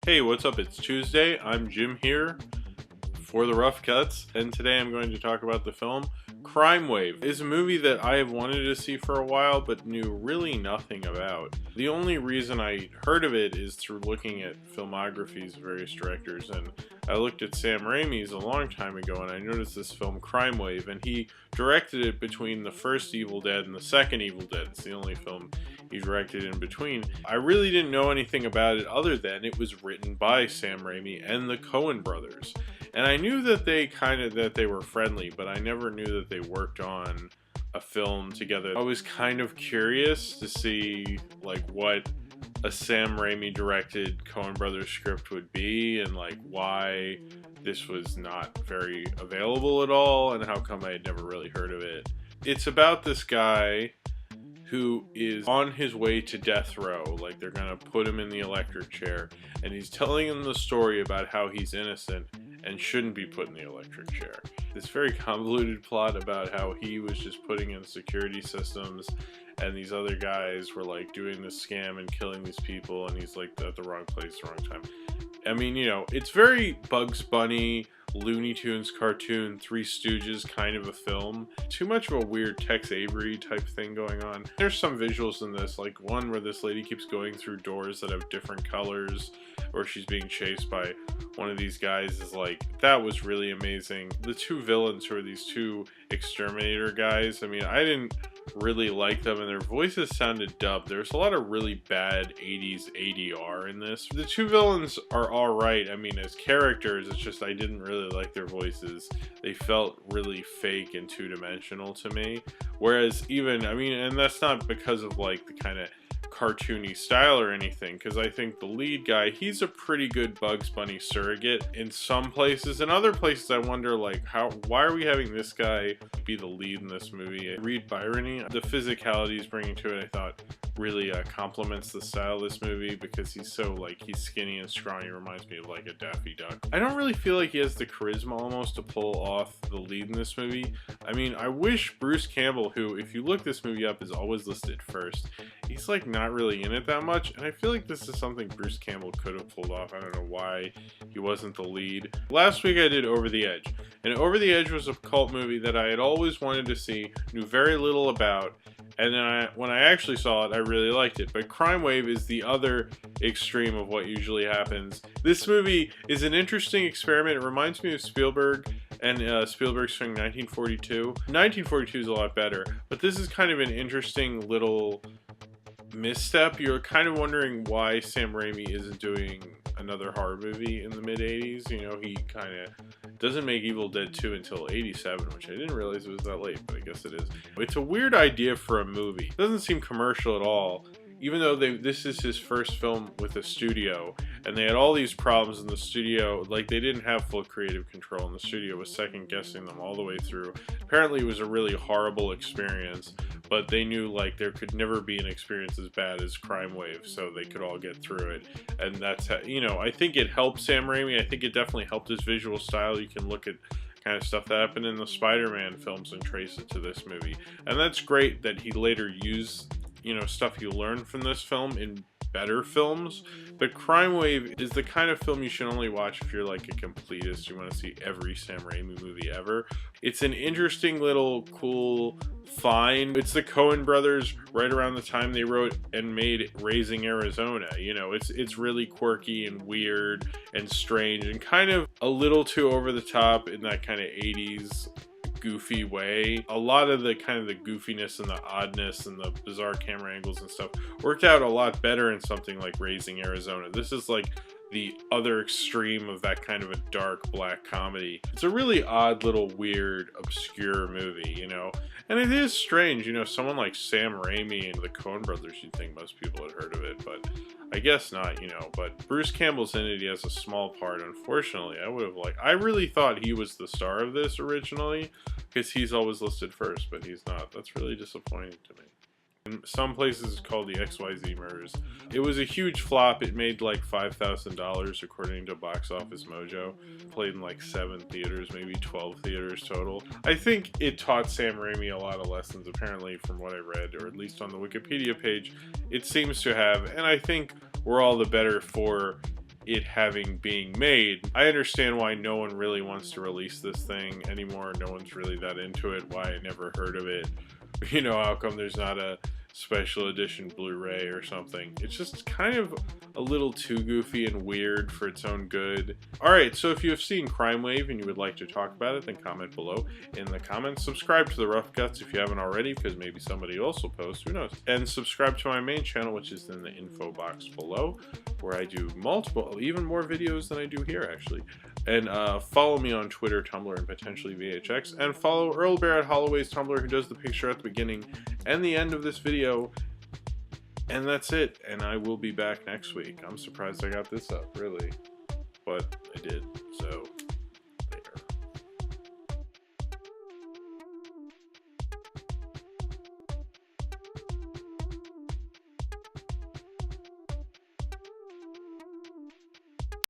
Hey, what's up? It's Tuesday. I'm Jim here for Theroughcuts, and today I'm going to talk about the film Crimewave. It's a movie that I have wanted to see for a while but knew really nothing about. The only reason I heard of it is through looking at filmographies of various directors, and I looked at Sam Raimi's a long time ago and I noticed this film Crimewave, and he directed it between the first Evil Dead and the second Evil Dead. It's the only film he directed in between. I really didn't know anything about it other than it was written by Sam Raimi and the Coen brothers. And I knew that they were friendly, but I never knew that they worked on a film together. I was kind of curious to see like what a Sam Raimi directed Coen brothers script would be, and like why this was not very available at all, and how come I had never really heard of it. It's about this guy who is on his way to death row, like they're gonna put him in the electric chair, and he's telling him the story about how he's innocent and shouldn't be put in the electric chair. This very convoluted plot about how he was just putting in security systems and these other guys were like doing this scam and killing these people, and he's like at the wrong place, the wrong time. I mean, you know, it's very Bugs Bunny, Looney Tunes cartoon, Three Stooges kind of a film. Too much of a weird Tex Avery type thing going on. There's some visuals in this, like one where this lady keeps going through doors that have different colors, or she's being chased by one of these guys. Is like, that was really amazing. The two villains, who are these two exterminator guys, I mean, I didn't really like them, and their voices sounded dubbed. There's a lot of really bad 80s ADR in this. The two villains are alright. I mean, as characters, it's just I didn't really like their voices. They felt really fake and two-dimensional to me. Whereas even, I mean, and that's not because of like the kind of cartoony style or anything, because I think the lead guy, he's a pretty good Bugs Bunny surrogate in some places. In other places I wonder like why are we having this guy be the lead in this movie? Reed Byrony, the physicality he's bringing to it, I thought really complements the style of this movie, because he's so like, he's skinny and strong. He reminds me of like a Daffy Duck. I don't really feel like he has the charisma almost to pull off the lead in this movie. I mean, I wish Bruce Campbell, who if you look this movie up is always listed first, he's like not really in it that much, and I feel like this is something Bruce Campbell could have pulled off. I don't know why he wasn't the lead. Last week I did Over the Edge, and Over the Edge was a cult movie that I had always wanted to see, knew very little about, and then when I actually saw it, I really liked it. But Crimewave is the other extreme of what usually happens. This movie is an interesting experiment. It reminds me of Spielberg and Spielberg's film 1942. 1942 is a lot better, but this is kind of an interesting little misstep. You're kind of wondering why Sam Raimi isn't doing another horror movie in the mid-80s. You know, he kind of doesn't make Evil Dead 2 until 87, which I didn't realize it was that late, but I guess it is. It's a weird idea for a movie. It doesn't seem commercial at all, even though this is his first film with a studio, and they had all these problems in the studio. Like, they didn't have full creative control, and the studio was second-guessing them all the way through. Apparently it was a really horrible experience, but they knew like there could never be an experience as bad as Crimewave, so they could all get through it. And that's how, you know, I think it helped Sam Raimi. I think it definitely helped his visual style. You can look at kind of stuff that happened in the Spider-Man films and trace it to this movie, and that's great that he later used, you know, stuff you learned from this film in better films. But Crimewave is the kind of film you should only watch if you're like a completist. You want to see every Sam Raimi movie ever. It's an interesting little cool find. It's the Coen brothers right around the time they wrote and made Raising Arizona. You know, it's really quirky and weird and strange and kind of a little too over the top in that kind of 80s goofy way. A lot of the kind of the goofiness and the oddness and the bizarre camera angles and stuff worked out a lot better in something like Raising Arizona. This is like the other extreme of that kind of a dark black comedy. It's a really odd little weird obscure movie, you know, and it is strange, you know, someone like Sam Raimi and the Coen brothers, you'd think most people had heard of it, but I guess not, you know. But Bruce Campbell's in it. He has a small part, unfortunately. I really thought he was the star of this originally, because he's always listed first, but he's not. That's really disappointing to me. In some places it's called the XYZ Murders. It was a huge flop. It made like $5,000 according to Box Office Mojo. Played in like 7 theaters, maybe 12 theaters total. I think it taught Sam Raimi a lot of lessons, apparently, from what I read, or at least on the Wikipedia page. It seems to have, and I think we're all the better for it having being made. I understand why no one really wants to release this thing anymore. No one's really that into it. Why I never heard of it. You know, how come there's not a special edition Blu-ray or something? It's just kind of a little too goofy and weird for its own good. Alright, so if you have seen Crimewave and you would like to talk about it, then comment below in the comments. Subscribe to the Rough Cuts if you haven't already, because maybe somebody else will post, who knows. And subscribe to my main channel, which is in the info box below, where I do multiple, even more videos than I do here, actually. And follow me on Twitter, Tumblr, and potentially VHX. And follow Earl Barrett Holloway's Tumblr, who does the picture at the beginning and the end of this video. And that's it. And I will be back next week. I'm surprised I got this up, really. But I did, so...